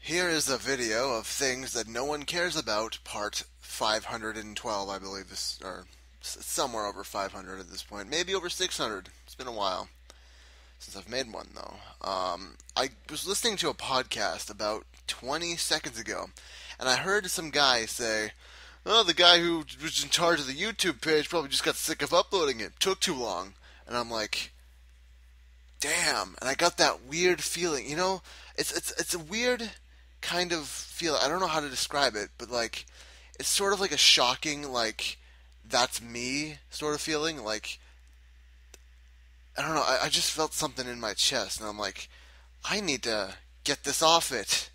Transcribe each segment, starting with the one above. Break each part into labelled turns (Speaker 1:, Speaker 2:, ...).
Speaker 1: Here is a video of things that no one cares about, part 512, I believe this, or somewhere over 500 at this point, maybe over 600. It's been a while since I've made one, though. I was listening to a podcast about 20 seconds ago, and I heard some guy say, "Oh, the guy who was in charge of the YouTube page probably just got sick of uploading it. Took too long." And I'm like, damn. And I got that weird feeling. It's a weird kind of feel. I don't know how to describe it, but like it's sort of like a shocking, like, that's me sort of feeling. Like, I don't know. I just felt something in my chest, and I'm like, I need to get this off it.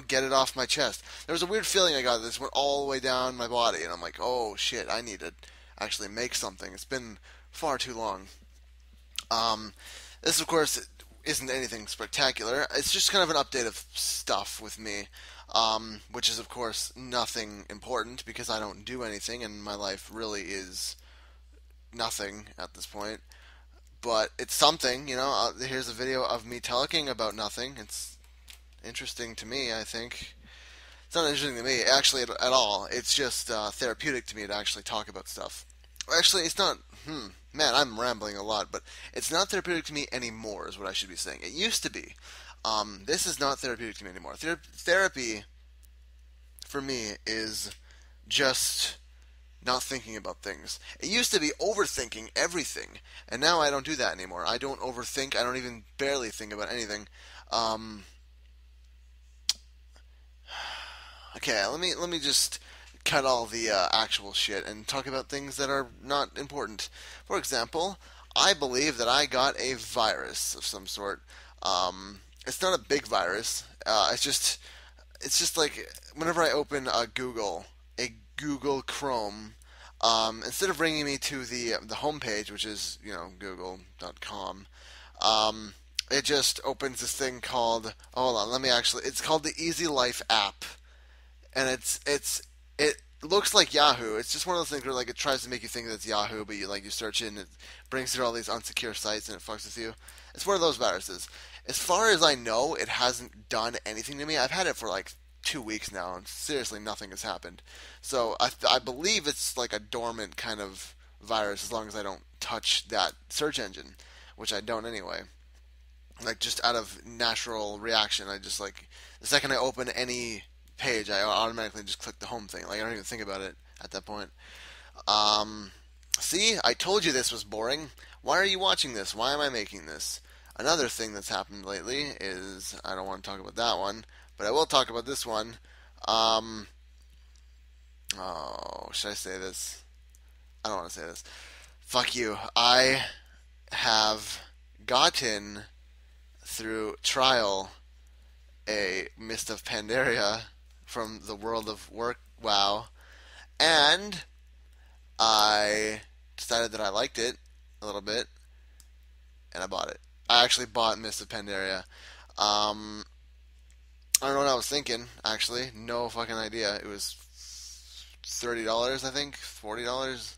Speaker 1: Get it off my chest. There was a weird feeling I got. This went all the way down my body, and I'm like, oh shit, I need to actually make something. It's been far too long. Um, this, of course, isn't anything spectacular. It's just kind of an update of stuff with me, which is, of course, nothing important because I don't do anything, and my life really is nothing at this point. But it's something. Here's a video of me talking about nothing. It's interesting to me, I think. It's not interesting to me, actually, at all. It's just therapeutic to me to actually talk about stuff. Actually, it's not. Man, I'm rambling a lot, but it's not therapeutic to me anymore, is what I should be saying. It used to be. This is not therapeutic to me anymore. Therapy, for me, is just not thinking about things. It used to be overthinking everything, and now I don't do that anymore. I don't overthink. I don't even barely think about anything. Um, okay, let me just cut all the actual shit and talk about things that are not important. For example, I believe that I got a virus of some sort. It's not a big virus. It's just like whenever I open a Google Chrome, instead of bringing me to the homepage, which is Google.com, it just opens this thing called. Hold on, let me actually. It's called the Easy Life app, and it looks like Yahoo. It's just one of those things where like it tries to make you think that it's Yahoo, but you search it and it brings through all these unsecure sites and it fucks with you. It's one of those viruses. As far as I know, it hasn't done anything to me. I've had it for like 2 weeks now, and seriously, nothing has happened. So I believe it's like a dormant kind of virus as long as I don't touch that search engine, which I don't anyway. Like just out of natural reaction, I just like the second I open any page, I automatically just click the home thing. Like I don't even think about it at that point. Um, See, I told you this was boring. Why are you watching this? Why am I making this? Another thing that's happened lately is I don't want to talk about that one, but I will talk about this one. Um, oh, should I say this? I don't want to say this. Fuck you. I have gotten through trial a Mist of Pandaria from the World of Work WoW, and I decided that I liked it a little bit, and I bought it. I actually bought Mist of Pandaria. Um, I don't know what I was thinking. Actually, no fucking idea. It was $30, I think, $40.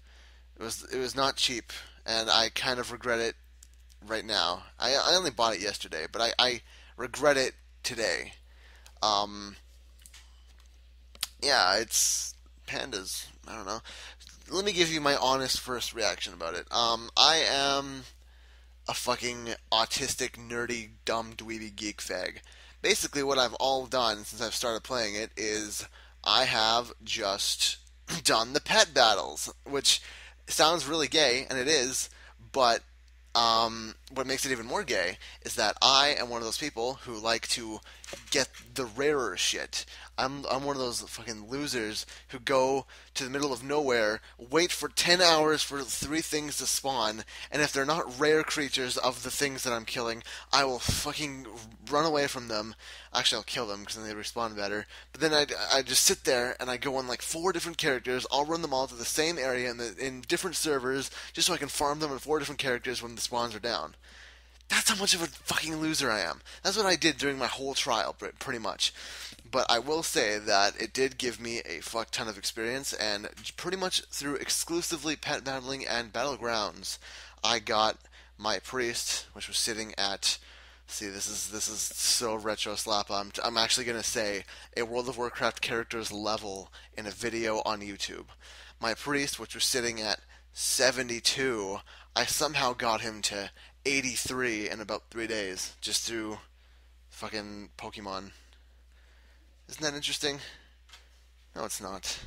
Speaker 1: It was not cheap, and I kind of regret it right now. I only bought it yesterday, but I regret it today. Um, yeah, it's pandas. I don't know. Let me give you my honest first reaction about it. I am a fucking autistic, nerdy, dumb, dweeby geek fag. Basically, what I've all done since I've started playing it is I have just done the pet battles, which sounds really gay, and it is, but what makes it even more gay is that I am one of those people who like to get the rarer shit. I'm one of those fucking losers who go to the middle of nowhere, wait for 10 hours for 3 things to spawn, and if they're not rare creatures of the things that I'm killing, I will fucking run away from them. Actually, I'll kill them because then they respawn better. But then I just sit there and I go on like 4 different characters. I'll run them all to the same area in different servers just so I can farm them in 4 different characters when the spawns are down. That's how much of a fucking loser I am. That's what I did during my whole trial, pretty much. But I will say that it did give me a fuck ton of experience, and pretty much through exclusively pet battling and battlegrounds, I got my priest, which was sitting at See, this is so retro slap. I'm actually gonna say a World of Warcraft character's level in a video on YouTube. My priest, which was sitting at 72, I somehow got him to 83 in about 3 days just through fucking Pokemon. Isn't that interesting? No, it's not.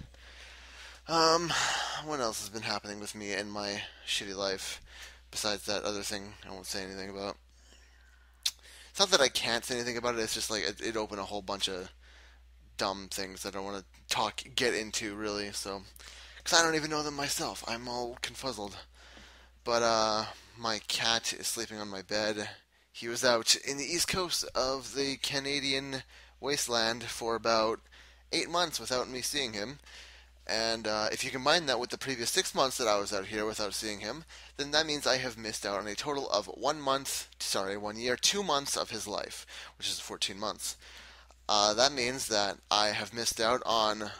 Speaker 1: Um, what else has been happening with me in my shitty life besides that other thing I won't say anything about? It's not that I can't say anything about it. It's just like it opened a whole bunch of dumb things that I don't want to get into really. So, because I don't even know them myself, I'm all confuzzled. But my cat is sleeping on my bed. He was out in the east coast of the Canadian wasteland for about 8 months without me seeing him. And if you combine that with the previous 6 months that I was out here without seeing him, then that means I have missed out on a total of 1 year, 2 months of his life, which is 14 months. That means that I have missed out on,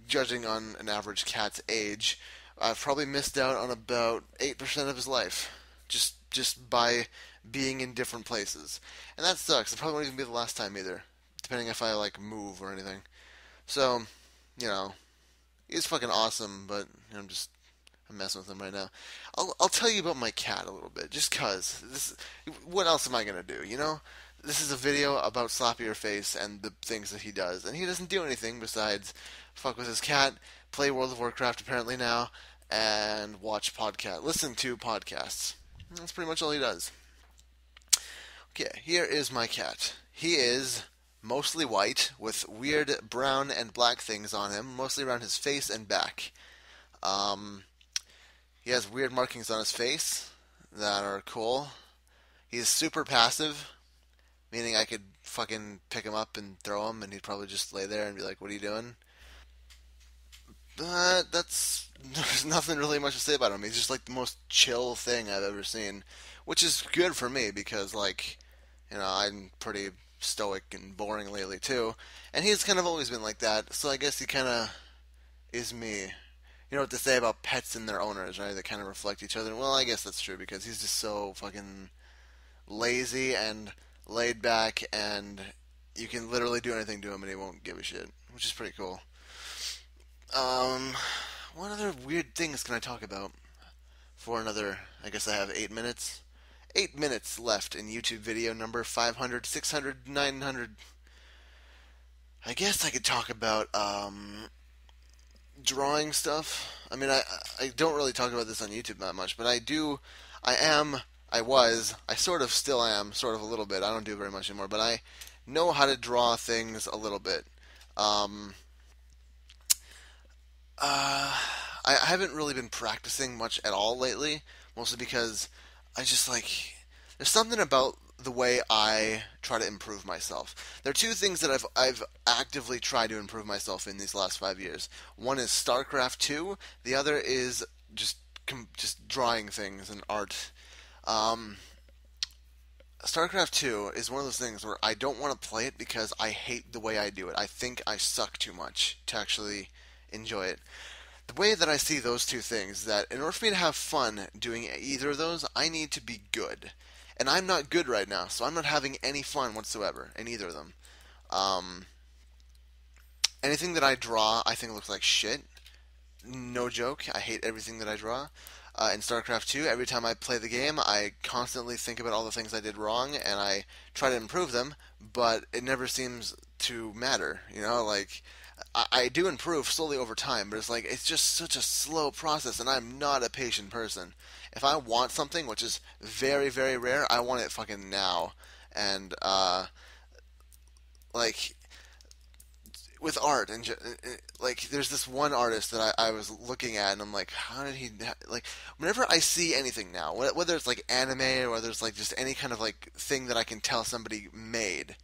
Speaker 1: judging on an average cat's age, I've probably missed out on about 8% of his life, just by being in different places, and that sucks. It probably won't even be the last time either, depending if I like move or anything. So, you know, he's fucking awesome, but I'm messing with him right now. I'll tell you about my cat a little bit, just cause this. What else am I gonna do? This is a video about Slappy Your Face and the things that he does, and he doesn't do anything besides fuck with his cat, play World of Warcraft apparently now, and listen to podcasts. That's pretty much all he does. Okay, here is my cat. He is mostly white with weird brown and black things on him, mostly around his face and back. Um, he has weird markings on his face that are cool. He's super passive, meaning I could fucking pick him up and throw him, and he'd probably just lay there and be like, "What are you doing?" But there's nothing really much to say about him. He's just like the most chill thing I've ever seen, which is good for me because I'm pretty stoic and boring lately too, and he's kind of always been like that. So I guess he kind of is me. You know what they say about pets and their owners, right? They kind of reflect each other. Well, I guess that's true because he's just so fucking lazy and laid back, and you can literally do anything to him and he won't give a shit, which is pretty cool. Um, what other weird things can I talk about for another? I guess I have 8 minutes. 8 minutes left in YouTube video number 500, 600, 900. I guess I could talk about drawing stuff. I mean, I don't really talk about this on YouTube that much, but I do. I am. I was. I sort of still am. Sort of a little bit. I don't do very much anymore, but I know how to draw things a little bit. Um, I haven't really been practicing much at all lately, mostly because I just like there's something about the way I try to improve myself. There are two things that I've actively tried to improve myself in these last 5 years. One is StarCraft 2. The other is just drawing things and art. Um, StarCraft 2 is one of those things where I don't want to play it because I hate the way I do it. I think I suck too much to actually enjoy it. The way that I see those two things is that in order for me to have fun doing either of those, I need to be good. And I'm not good right now, so I'm not having any fun whatsoever in either of them. Um, Anything that I draw, I think looks like shit. No joke. I hate everything that I draw. In StarCraft 2, every time I play the game, I constantly think about all the things I did wrong, and I try to improve them, but it never seems to matter. I do improve slowly over time, but it's just such a slow process, and I'm not a patient person. If I want something, which is very, very rare, I want it fucking now. And, like, with art, and there's this one artist that I was looking at, and I'm like, how did he, like, whenever I see anything now, whether it's, like, anime, or whether it's, like, just any kind of, like, thing that I can tell somebody made,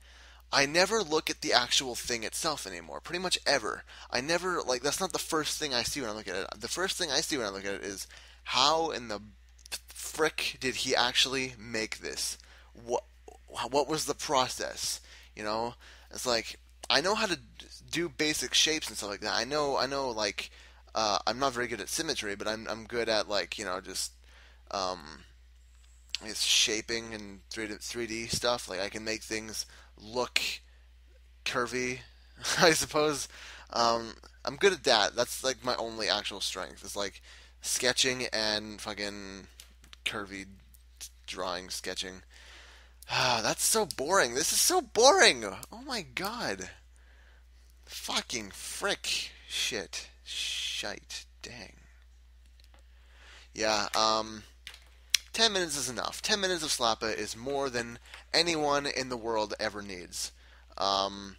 Speaker 1: I never look at the actual thing itself anymore. Pretty much ever. I never that's not the first thing I see when I look at it. The first thing I see when I look at it is how in the frick did he actually make this? What was the process? It's like I know how to do basic shapes and stuff like that. I know I'm not very good at symmetry, but I'm good at just um it's shaping and 3D stuff. Like I can make things look curvy, I suppose. Um, I'm good at that. That's like my only actual strength is like sketching and fucking curvy drawing, sketching. Ah, that's so boring. This is so boring. Oh my god. Fucking frick. Shit. Shite. Dang. Yeah, 10 minutes is enough. 10 minutes of Slappa is more than anyone in the world ever needs. Um,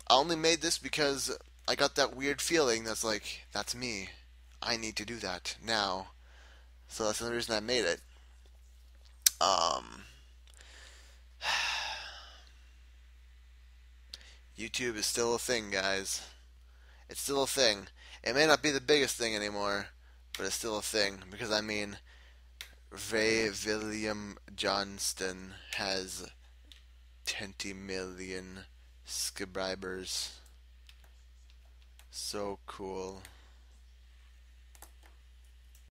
Speaker 1: I only made this because I got that weird feeling that's like, that's me. I need to do that now. So that's the reason I made it. Um, YouTube is still a thing, guys. It's still a thing. It may not be the biggest thing anymore, but it's still a thing. Because, I mean, Ray William Johnston has 20 million subscribers. So cool.